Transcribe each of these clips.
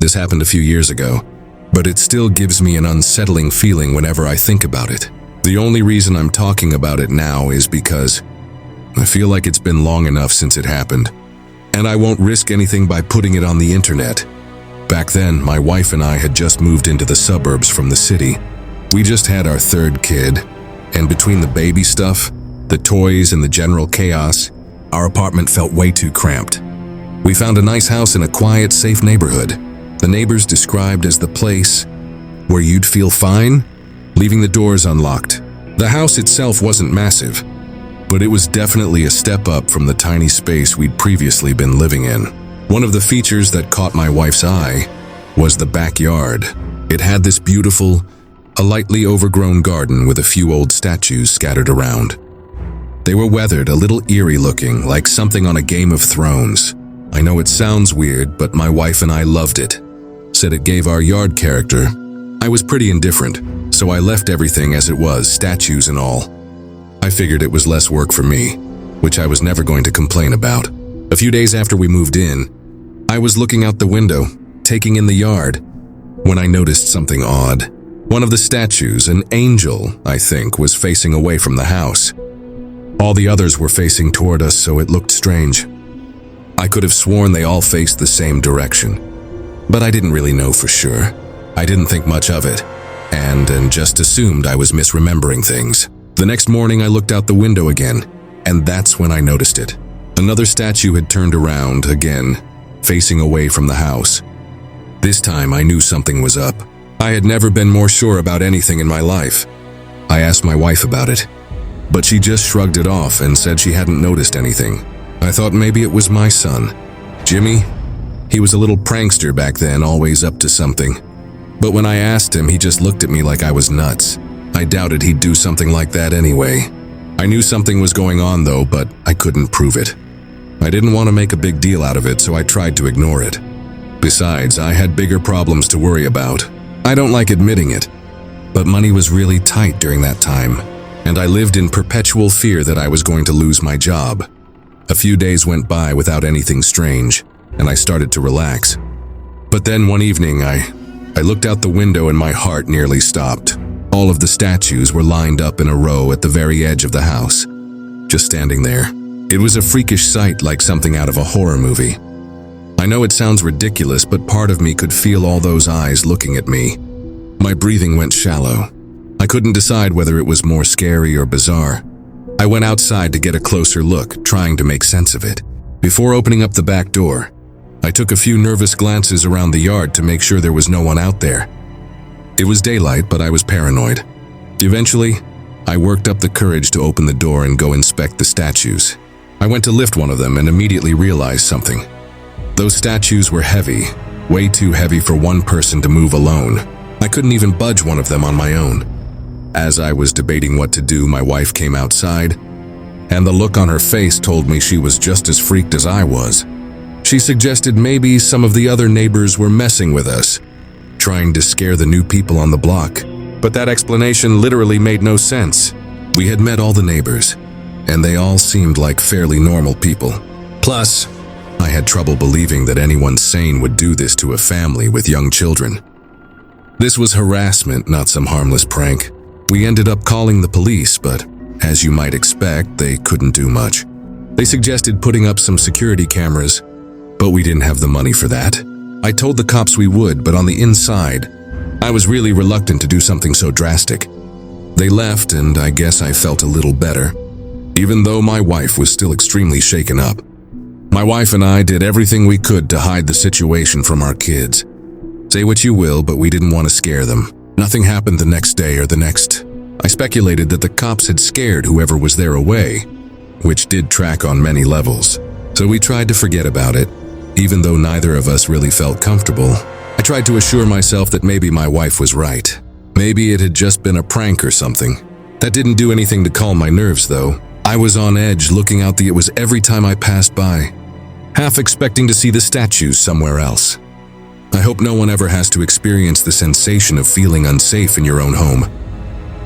This happened a few years ago, but it still gives me an unsettling feeling whenever I think about it. The only reason I'm talking about it now is because I feel like it's been long enough since it happened, and I won't risk anything by putting it on the internet. Back then, my wife and I had just moved into the suburbs from the city. We just had our third kid, and between the baby stuff, the toys, and the general chaos, our apartment felt way too cramped. We found a nice house in a quiet, safe neighborhood. The neighbors described as the place where you'd feel fine, leaving the doors unlocked. The house itself wasn't massive, but it was definitely a step up from the tiny space we'd previously been living in. One of the features that caught my wife's eye was the backyard. It had this beautiful, a lightly overgrown garden with a few old statues scattered around. They were weathered, a little eerie looking, like something on a Game of Thrones. I know it sounds weird, but my wife and I loved it. Said it gave our yard character. I was pretty indifferent, so I left everything as it was, statues and all. I figured it was less work for me, which I was never going to complain about. A few days after we moved in, I was looking out the window, taking in the yard, when I noticed something odd. One of the statues, an angel, I think, was facing away from the house. All the others were facing toward us, so it looked strange. I could have sworn they all faced the same direction, but I didn't really know for sure. I didn't think much of it, and just assumed I was misremembering things. The next morning I looked out the window again, and that's when I noticed it. Another statue had turned around again, facing away from the house. This time I knew something was up. I had never been more sure about anything in my life. I asked my wife about it, but she just shrugged it off and said she hadn't noticed anything. I thought maybe it was my son, Jimmy. He was a little prankster back then, always up to something. But when I asked him, he just looked at me like I was nuts. I doubted he'd do something like that anyway. I knew something was going on though, but I couldn't prove it. I didn't want to make a big deal out of it, so I tried to ignore it. Besides, I had bigger problems to worry about. I don't like admitting it, but money was really tight during that time, and I lived in perpetual fear that I was going to lose my job. A few days went by without anything strange, and I started to relax. But then one evening, I looked out the window and my heart nearly stopped. All of the statues were lined up in a row at the very edge of the house, just standing there. It was a freakish sight, like something out of a horror movie. I know it sounds ridiculous, but part of me could feel all those eyes looking at me. My breathing went shallow. I couldn't decide whether it was more scary or bizarre. I went outside to get a closer look, trying to make sense of it. Before opening up the back door, I took a few nervous glances around the yard to make sure there was no one out there. It was daylight, but I was paranoid. Eventually, I worked up the courage to open the door and go inspect the statues. I went to lift one of them and immediately realized something. Those statues were heavy, way too heavy for one person to move alone. I couldn't even budge one of them on my own. As I was debating what to do, my wife came outside, and the look on her face told me she was just as freaked as I was. She suggested maybe some of the other neighbors were messing with us, trying to scare the new people on the block. But that explanation literally made no sense. We had met all the neighbors, and they all seemed like fairly normal people. Plus, I had trouble believing that anyone sane would do this to a family with young children. This was harassment, not some harmless prank. We ended up calling the police, but as you might expect, they couldn't do much. They suggested putting up some security cameras, but we didn't have the money for that. I told the cops we would, but on the inside, I was really reluctant to do something so drastic. They left, and I guess I felt a little better, even though my wife was still extremely shaken up. My wife and I did everything we could to hide the situation from our kids. Say what you will, but we didn't want to scare them. Nothing happened the next day or the next. I speculated that the cops had scared whoever was there away, which did track on many levels. So we tried to forget about it, even though neither of us really felt comfortable. I tried to assure myself that maybe my wife was right. Maybe it had just been a prank or something. That didn't do anything to calm my nerves, though. I was on edge, looking out the window every time I passed by, half expecting to see the statues somewhere else. I hope no one ever has to experience the sensation of feeling unsafe in your own home.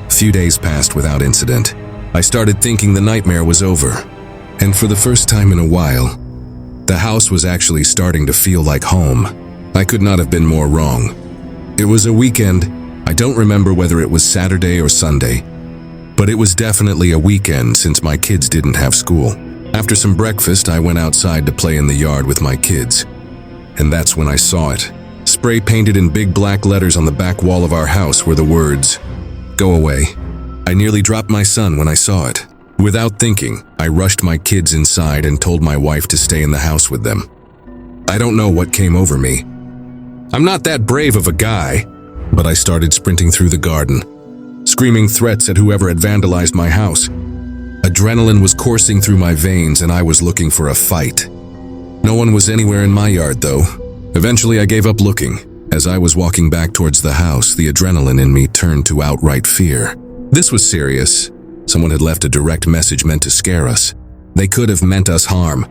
A few days passed without incident. I started thinking the nightmare was over, and for the first time in a while, the house was actually starting to feel like home. I could not have been more wrong. It was a weekend. I don't remember whether it was Saturday or Sunday, but it was definitely a weekend since my kids didn't have school. After some breakfast, I went outside to play in the yard with my kids, and that's when I saw it. Spray painted in big black letters on the back wall of our house were the words, "Go away." I nearly dropped my son when I saw it. Without thinking, I rushed my kids inside and told my wife to stay in the house with them. I don't know what came over me. I'm not that brave of a guy, but I started sprinting through the garden, screaming threats at whoever had vandalized my house. Adrenaline was coursing through my veins and I was looking for a fight. No one was anywhere in my yard though. Eventually I gave up looking. As I was walking back towards the house, the adrenaline in me turned to outright fear. This was serious. Someone had left a direct message meant to scare us. They could have meant us harm.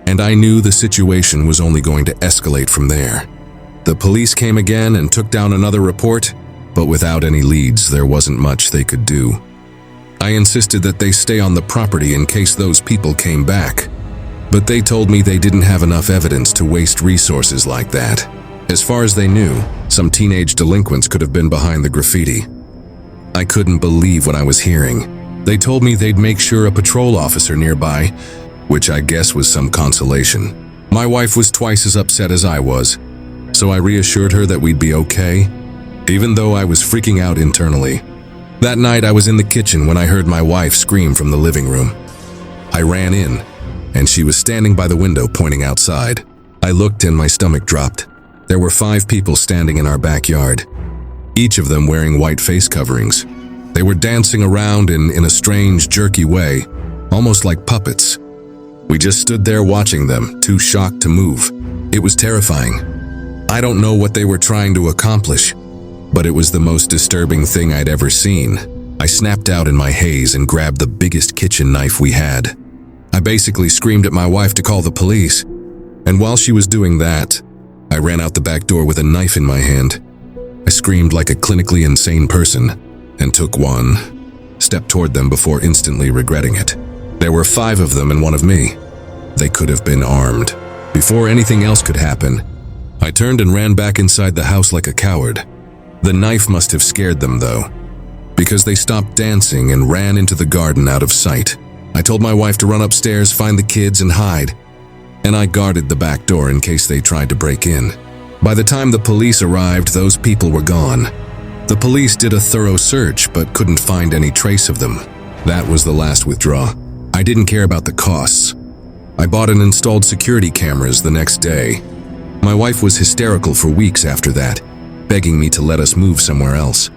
And I knew the situation was only going to escalate from there. The police came again and took down another report, but without any leads, there wasn't much they could do. I insisted that they stay on the property in case those people came back, but they told me they didn't have enough evidence to waste resources like that. As far as they knew, some teenage delinquents could have been behind the graffiti. I couldn't believe what I was hearing. They told me they'd make sure a patrol officer nearby, which I guess was some consolation. My wife was twice as upset as I was, so I reassured her that we'd be okay, even though I was freaking out internally. That night I was in the kitchen when I heard my wife scream from the living room. I ran in, and she was standing by the window pointing outside. I looked and my stomach dropped. There were 5 people standing in our backyard, each of them wearing white face coverings. They were dancing around in a strange, jerky way, almost like puppets. We just stood there watching them, too shocked to move. It was terrifying. I don't know what they were trying to accomplish, but it was the most disturbing thing I'd ever seen. I snapped out in my haze and grabbed the biggest kitchen knife we had. I basically screamed at my wife to call the police, and while she was doing that, I ran out the back door with a knife in my hand. I screamed like a clinically insane person and took one step toward them before instantly regretting it. There were 5 of them and one of me. They could have been armed. Before anything else could happen, I turned and ran back inside the house like a coward. The knife must have scared them though, because they stopped dancing and ran into the garden out of sight. I told my wife to run upstairs, find the kids, and hide, and I guarded the back door in case they tried to break in. By the time the police arrived, those people were gone. The police did a thorough search but couldn't find any trace of them. That was the last withdrawal. I didn't care about the costs. I bought and installed security cameras the next day. My wife was hysterical for weeks after that, begging me to let us move somewhere else.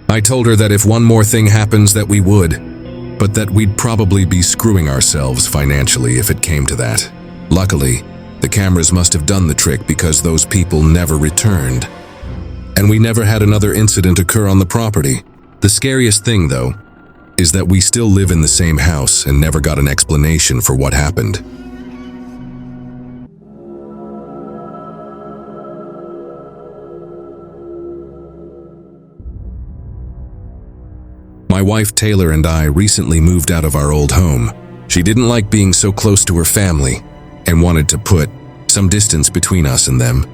I told her that if one more thing happens that we would, but that we'd probably be screwing ourselves financially if it came to that. Luckily, the cameras must have done the trick because those people never returned. And we never had another incident occur on the property. The scariest thing, though, is that we still live in the same house and never got an explanation for what happened. My wife Taylor and I recently moved out of our old home. She didn't like being so close to her family and wanted to put some distance between us and them.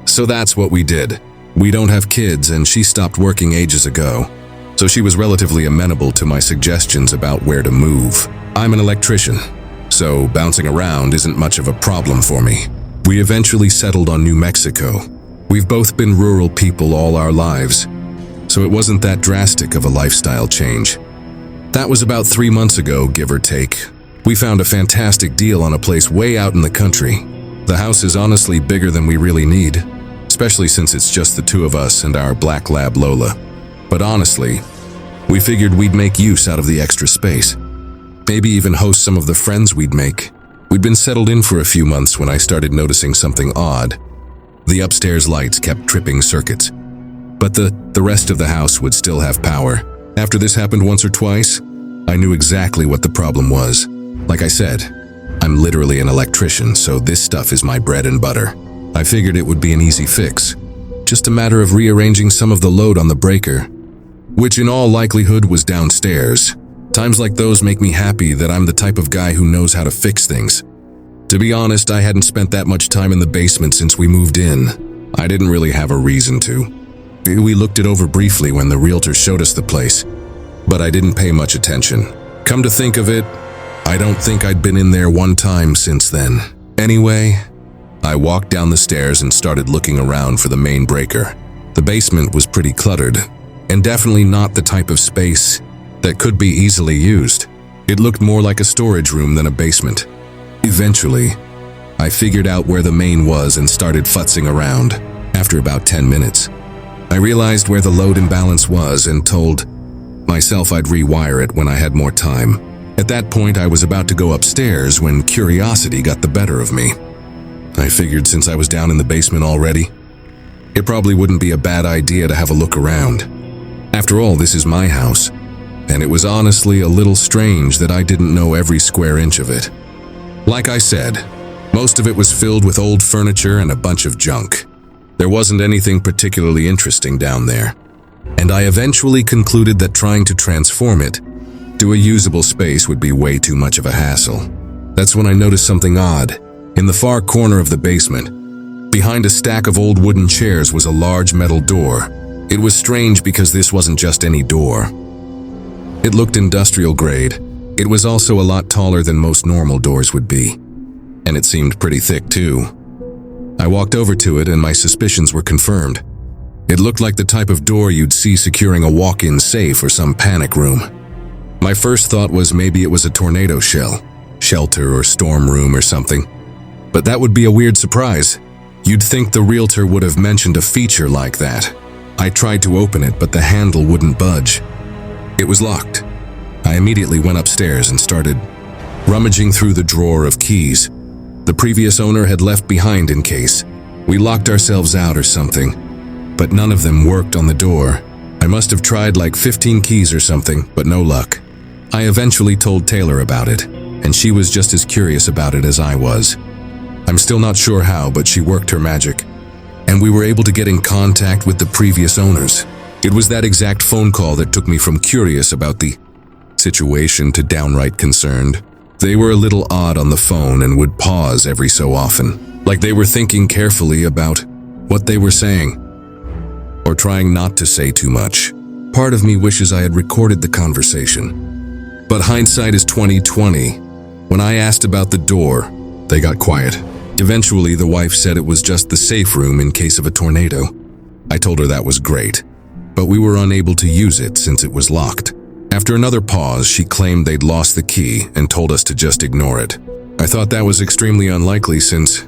So that's what we did. We don't have kids and she stopped working ages ago, so she was relatively amenable to my suggestions about where to move. I'm an electrician, so bouncing around isn't much of a problem for me. We eventually settled on New Mexico. We've both been rural people all our lives, so it wasn't that drastic of a lifestyle change. That was about 3 months ago, give or take. We found a fantastic deal on a place way out in the country. The house is honestly bigger than we really need, especially since it's just the 2 of us and our black lab Lola. But honestly, we figured we'd make use out of the extra space. Maybe even host some of the friends we'd make. We'd been settled in for a few months when I started noticing something odd. The upstairs lights kept tripping circuits, but the rest of the house would still have power. After this happened once or twice, I knew exactly what the problem was. Like I said, I'm literally an electrician, so this stuff is my bread and butter. I figured it would be an easy fix. Just a matter of rearranging some of the load on the breaker, which in all likelihood was downstairs. Times like those make me happy that I'm the type of guy who knows how to fix things. To be honest, I hadn't spent that much time in the basement since we moved in. I didn't really have a reason to. We looked it over briefly when the realtor showed us the place, but I didn't pay much attention. Come to think of it, I don't think I'd been in there one time since then. Anyway, I walked down the stairs and started looking around for the main breaker. The basement was pretty cluttered, and definitely not the type of space that could be easily used. It looked more like a storage room than a basement. Eventually, I figured out where the main was and started futzing around. After about 10 minutes, I realized where the load imbalance was and told myself I'd rewire it when I had more time. At that point, I was about to go upstairs when curiosity got the better of me. I figured since I was down in the basement already, it probably wouldn't be a bad idea to have a look around. After all, this is my house, and it was honestly a little strange that I didn't know every square inch of it. Like I said, most of it was filled with old furniture and a bunch of junk. There wasn't anything particularly interesting down there, and I eventually concluded that trying to transform it to a usable space would be way too much of a hassle. That's when I noticed something odd. In the far corner of the basement, behind a stack of old wooden chairs was a large metal door. It was strange because this wasn't just any door. It looked industrial grade. It was also a lot taller than most normal doors would be, and it seemed pretty thick too. I walked over to it and my suspicions were confirmed. It looked like the type of door you'd see securing a walk-in safe or some panic room. My first thought was maybe it was a tornado shelter or storm room or something. But that would be a weird surprise. You'd think the realtor would have mentioned a feature like that. I tried to open it, but the handle wouldn't budge. It was locked. I immediately went upstairs and started rummaging through the drawer of keys the previous owner had left behind in case we locked ourselves out or something. But none of them worked on the door. I must have tried like 15 keys or something, but no luck. I eventually told Taylor about it, and she was just as curious about it as I was. I'm still not sure how, but she worked her magic, and we were able to get in contact with the previous owners. It was that exact phone call that took me from curious about the situation to downright concerned. They were a little odd on the phone and would pause every so often, like they were thinking carefully about what they were saying, or trying not to say too much. Part of me wishes I had recorded the conversation, but hindsight is 20/20. When I asked about the door, they got quiet. Eventually, the wife said it was just the safe room in case of a tornado. I told her that was great, but we were unable to use it since it was locked. After another pause, she claimed they'd lost the key and told us to just ignore it. I thought that was extremely unlikely since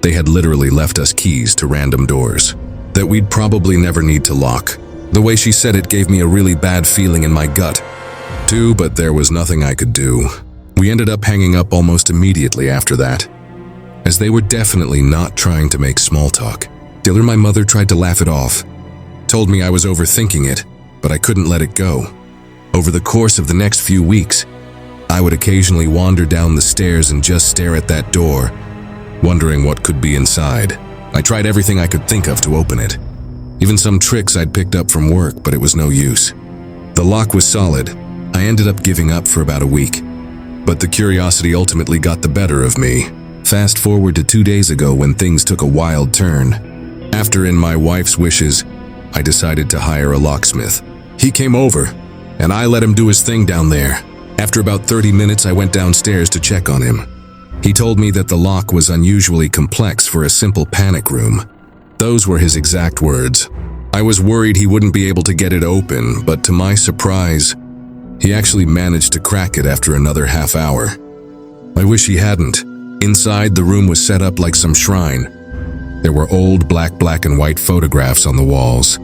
they had literally left us keys to random doors that we'd probably never need to lock. The way she said it gave me a really bad feeling in my gut, too, but there was nothing I could do. We ended up hanging up almost immediately after that, as they were definitely not trying to make small talk. Taylor, my mother, tried to laugh it off, told me I was overthinking it, but I couldn't let it go. Over the course of the next few weeks, I would occasionally wander down the stairs and just stare at that door, wondering what could be inside. I tried everything I could think of to open it, even some tricks I'd picked up from work, but it was no use. The lock was solid. I ended up giving up for about a week, but the curiosity ultimately got the better of me. Fast forward to 2 days ago when things took a wild turn. After, in my wife's wishes, I decided to hire a locksmith. He came over, and I let him do his thing down there. After about 30 minutes, I went downstairs to check on him. He told me that the lock was unusually complex for a simple panic room. Those were his exact words. I was worried he wouldn't be able to get it open, but to my surprise, he actually managed to crack it after another half hour. I wish he hadn't. Inside, the room was set up like some shrine. There were old black and white photographs on the walls,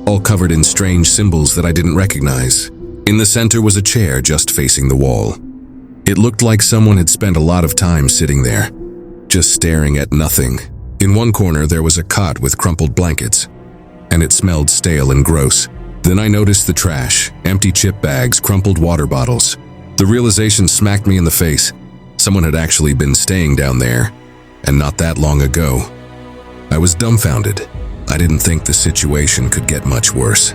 all covered in strange symbols that I didn't recognize. In the center was a chair just facing the wall. It looked like someone had spent a lot of time sitting there, just staring at nothing. In one corner, there was a cot with crumpled blankets, and it smelled stale and gross. Then I noticed the trash, empty chip bags, crumpled water bottles. The realization smacked me in the face. Someone had actually been staying down there, and not that long ago. I was dumbfounded. I didn't think the situation could get much worse.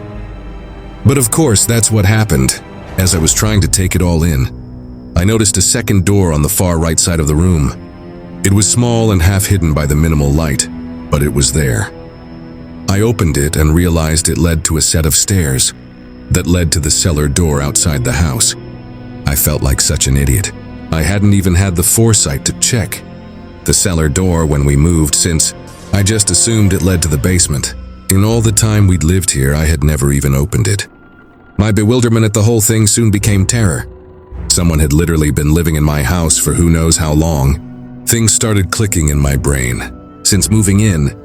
But of course, that's what happened. As I was trying to take it all in, I noticed a second door on the far right side of the room. It was small and half hidden by the minimal light, but it was there. I opened it and realized it led to a set of stairs that led to the cellar door outside the house. I felt like such an idiot. I hadn't even had the foresight to check the cellar door when we moved, since I just assumed it led to the basement. In all the time we'd lived here, I had never even opened it. My bewilderment at the whole thing soon became terror. Someone had literally been living in my house for who knows how long. Things started clicking in my brain. Since moving in,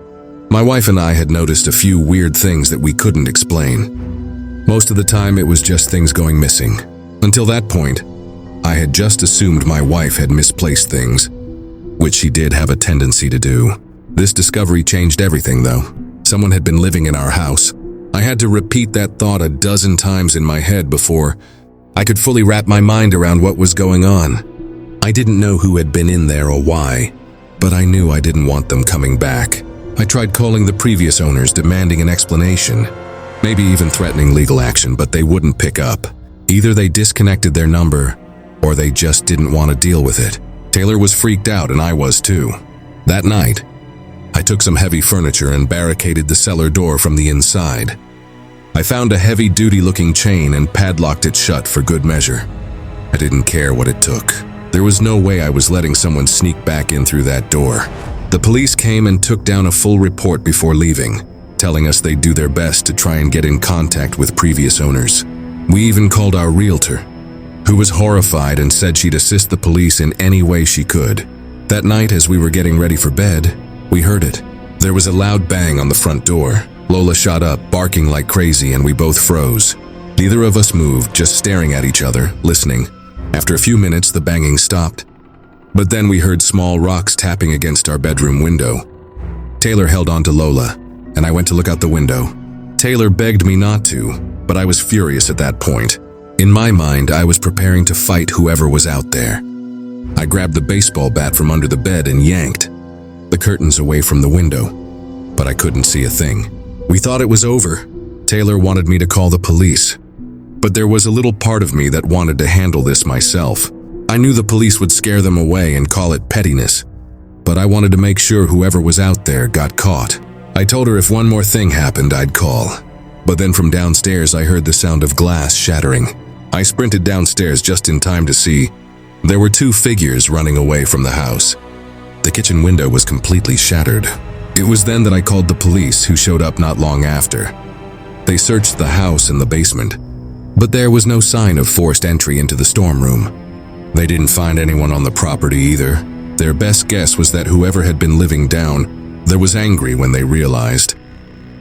my wife and I had noticed a few weird things that we couldn't explain. Most of the time it was just things going missing. Until that point, I had just assumed my wife had misplaced things, which she did have a tendency to do. This discovery changed everything though. Someone had been living in our house. I had to repeat that thought a dozen times in my head before I could fully wrap my mind around what was going on. I didn't know who had been in there or why, but I knew I didn't want them coming back. I tried calling the previous owners, demanding an explanation, maybe even threatening legal action, but they wouldn't pick up. Either they disconnected their number, or they just didn't want to deal with it. Taylor was freaked out, and I was too. That night, I took some heavy furniture and barricaded the cellar door from the inside. I found a heavy-duty looking chain and padlocked it shut for good measure. I didn't care what it took. There was no way I was letting someone sneak back in through that door. The police came and took down a full report before leaving, telling us they'd do their best to try and get in contact with previous owners. We even called our realtor, who was horrified and said she'd assist the police in any way she could. That night, as we were getting ready for bed, we heard it. There was a loud bang on the front door. Lola shot up, barking like crazy, and we both froze. Neither of us moved, just staring at each other, listening. After a few minutes, the banging stopped. But then we heard small rocks tapping against our bedroom window. Taylor held on to Lola, and I went to look out the window. Taylor begged me not to, but I was furious at that point. In my mind, I was preparing to fight whoever was out there. I grabbed the baseball bat from under the bed and yanked the curtains away from the window, but I couldn't see a thing. We thought it was over. Taylor wanted me to call the police, but there was a little part of me that wanted to handle this myself. I knew the police would scare them away and call it pettiness, but I wanted to make sure whoever was out there got caught. I told her if one more thing happened, I'd call. But then from downstairs, I heard the sound of glass shattering. I sprinted downstairs just in time to see there were two figures running away from the house. The kitchen window was completely shattered. It was then that I called the police, who showed up not long after. They searched the house and the basement, but there was no sign of forced entry into the storm room. They didn't find anyone on the property either. Their best guess was that whoever had been living down there was angry when they realized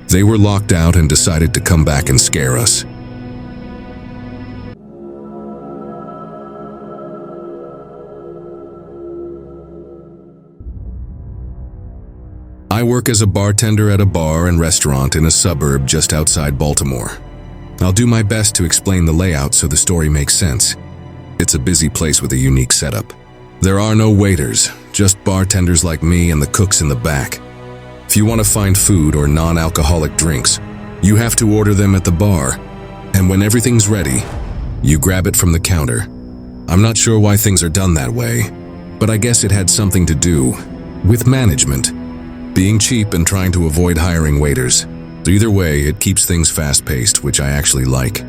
they were locked out and decided to come back and scare us. I work as a bartender at a bar and restaurant in a suburb just outside Baltimore. I'll do my best to explain the layout so the story makes sense. It's a busy place with a unique setup. There are no waiters, just bartenders like me and the cooks in the back. If you want to find food or non-alcoholic drinks, you have to order them at the bar, and when everything's ready, you grab it from the counter. I'm not sure why things are done that way, but I guess it had something to do with management, being cheap and trying to avoid hiring waiters. Either way, it keeps things fast-paced, which I actually like.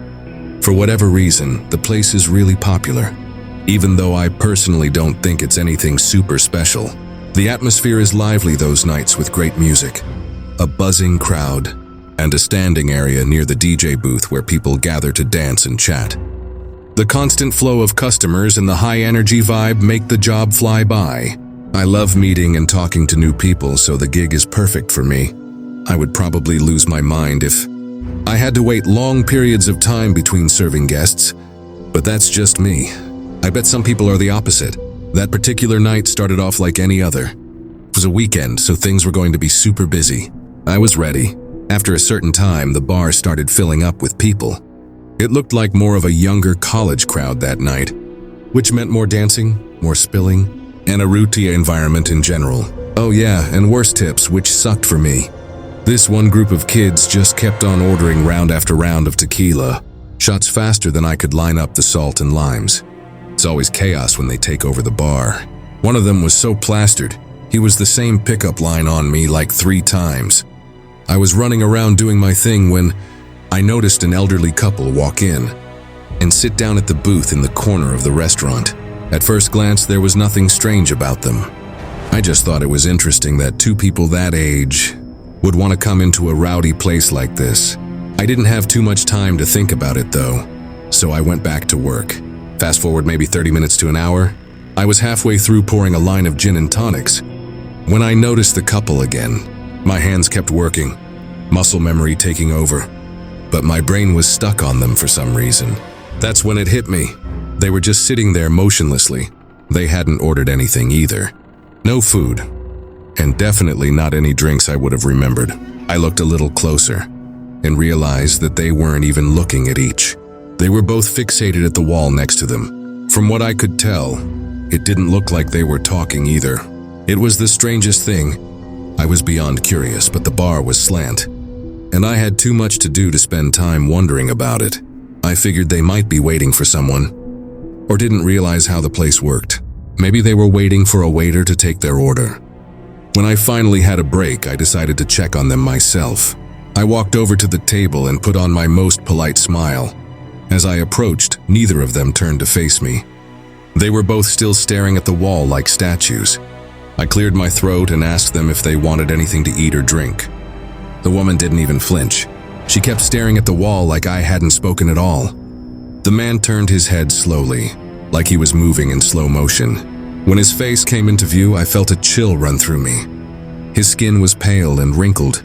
For whatever reason, the place is really popular, even though I personally don't think it's anything super special. The atmosphere is lively those nights with great music, a buzzing crowd, and a standing area near the DJ booth where people gather to dance and chat. The constant flow of customers and the high-energy vibe make the job fly by. I love meeting and talking to new people, so the gig is perfect for me. I would probably lose my mind if I had to wait long periods of time between serving guests, but that's just me. I bet some people are the opposite. That particular night started off like any other. It was a weekend, so things were going to be super busy. I was ready. After a certain time, the bar started filling up with people. It looked like more of a younger college crowd that night, which meant more dancing, more spilling, and a rooty environment in general. Oh yeah, and worse tips, which sucked for me. This one group of kids just kept on ordering round after round of tequila, shots faster than I could line up the salt and limes. It's always chaos when they take over the bar. One of them was so plastered, he was the same pickup line on me like 3 times. I was running around doing my thing when I noticed an elderly couple walk in and sit down at the booth in the corner of the restaurant. At first glance, there was nothing strange about them. I just thought it was interesting that two people that age would want to come into a rowdy place like this. I didn't have too much time to think about it though, so I went back to work. Fast forward maybe 30 minutes to an hour, I was halfway through pouring a line of gin and tonics when I noticed the couple again. My hands kept working, muscle memory taking over, but my brain was stuck on them for some reason. That's when it hit me. They were just sitting there motionlessly. They hadn't ordered anything either. No food, and definitely not any drinks I would have remembered. I looked a little closer and realized that they weren't even looking at each. They were both fixated at the wall next to them. From what I could tell, it didn't look like they were talking either. It was the strangest thing. I was beyond curious, but the bar was slant, and I had too much to do to spend time wondering about it. I figured they might be waiting for someone, or didn't realize how the place worked. Maybe they were waiting for a waiter to take their order. When I finally had a break, I decided to check on them myself. I walked over to the table and put on my most polite smile. As I approached, neither of them turned to face me. They were both still staring at the wall like statues. I cleared my throat and asked them if they wanted anything to eat or drink. The woman didn't even flinch. She kept staring at the wall like I hadn't spoken at all. The man turned his head slowly, like he was moving in slow motion. When his face came into view, I felt a chill run through me. His skin was pale and wrinkled,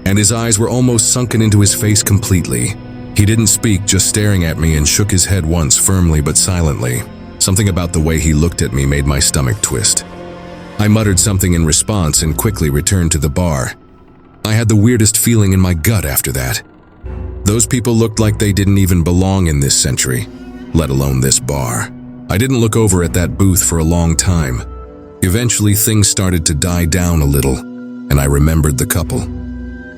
and his eyes were almost sunken into his face completely. He didn't speak, just staring at me, and shook his head once, firmly but silently. Something about the way he looked at me made my stomach twist. I muttered something in response and quickly returned to the bar. I had the weirdest feeling in my gut after that. Those people looked like they didn't even belong in this century, let alone this bar. I didn't look over at that booth for a long time. Eventually, things started to die down a little, and I remembered the couple.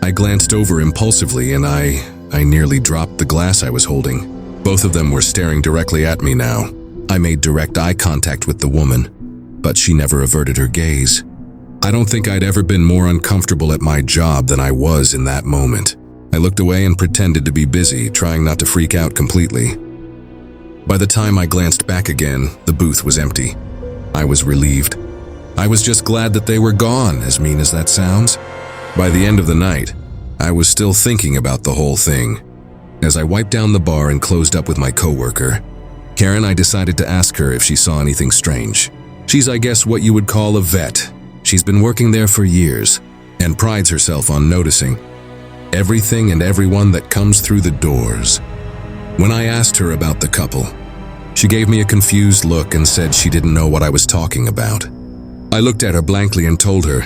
I glanced over impulsively, and I nearly dropped the glass I was holding. Both of them were staring directly at me now. I made direct eye contact with the woman, but she never averted her gaze. I don't think I'd ever been more uncomfortable at my job than I was in that moment. I looked away and pretended to be busy, trying not to freak out completely. By the time I glanced back again, the booth was empty. I was relieved. I was just glad that they were gone, as mean as that sounds. By the end of the night, I was still thinking about the whole thing. As I wiped down the bar and closed up with my coworker, Karen, I decided to ask her if she saw anything strange. She's, I guess, what you would call a vet. She's been working there for years and prides herself on noticing everything and everyone that comes through the doors. When I asked her about the couple, she gave me a confused look and said she didn't know what I was talking about. I looked at her blankly and told her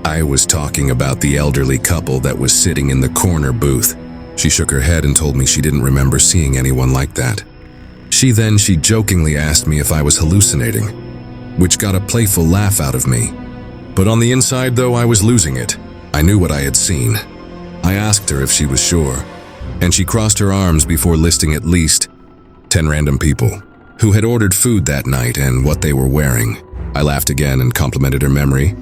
I was talking about the elderly couple that was sitting in the corner booth. She shook her head and told me she didn't remember seeing anyone like that. She jokingly asked me if I was hallucinating, which got a playful laugh out of me. But on the inside, though, I was losing it. I knew what I had seen. I asked her if she was sure, and she crossed her arms before listing at least 10 random people who had ordered food that night and what they were wearing. I laughed again and complimented her memory.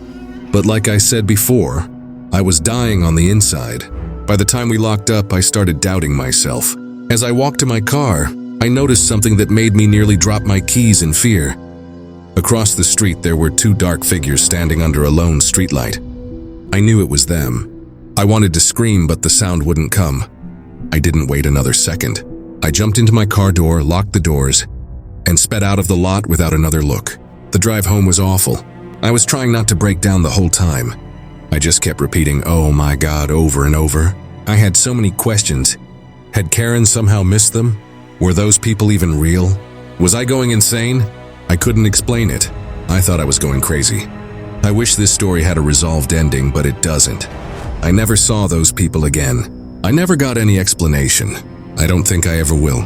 But like I said before, I was dying on the inside. By the time we locked up, I started doubting myself. As I walked to my car, I noticed something that made me nearly drop my keys in fear. Across the street, there were two dark figures standing under a lone streetlight. I knew it was them. I wanted to scream, but the sound wouldn't come. I didn't wait another second. I jumped into my car door, locked the doors, and sped out of the lot without another look. The drive home was awful. I was trying not to break down the whole time. I just kept repeating, "Oh my God," over and over. I had so many questions. Had Karen somehow missed them? Were those people even real? Was I going insane? I couldn't explain it. I thought I was going crazy. I wish this story had a resolved ending, but it doesn't. I never saw those people again. I never got any explanation. I don't think I ever will.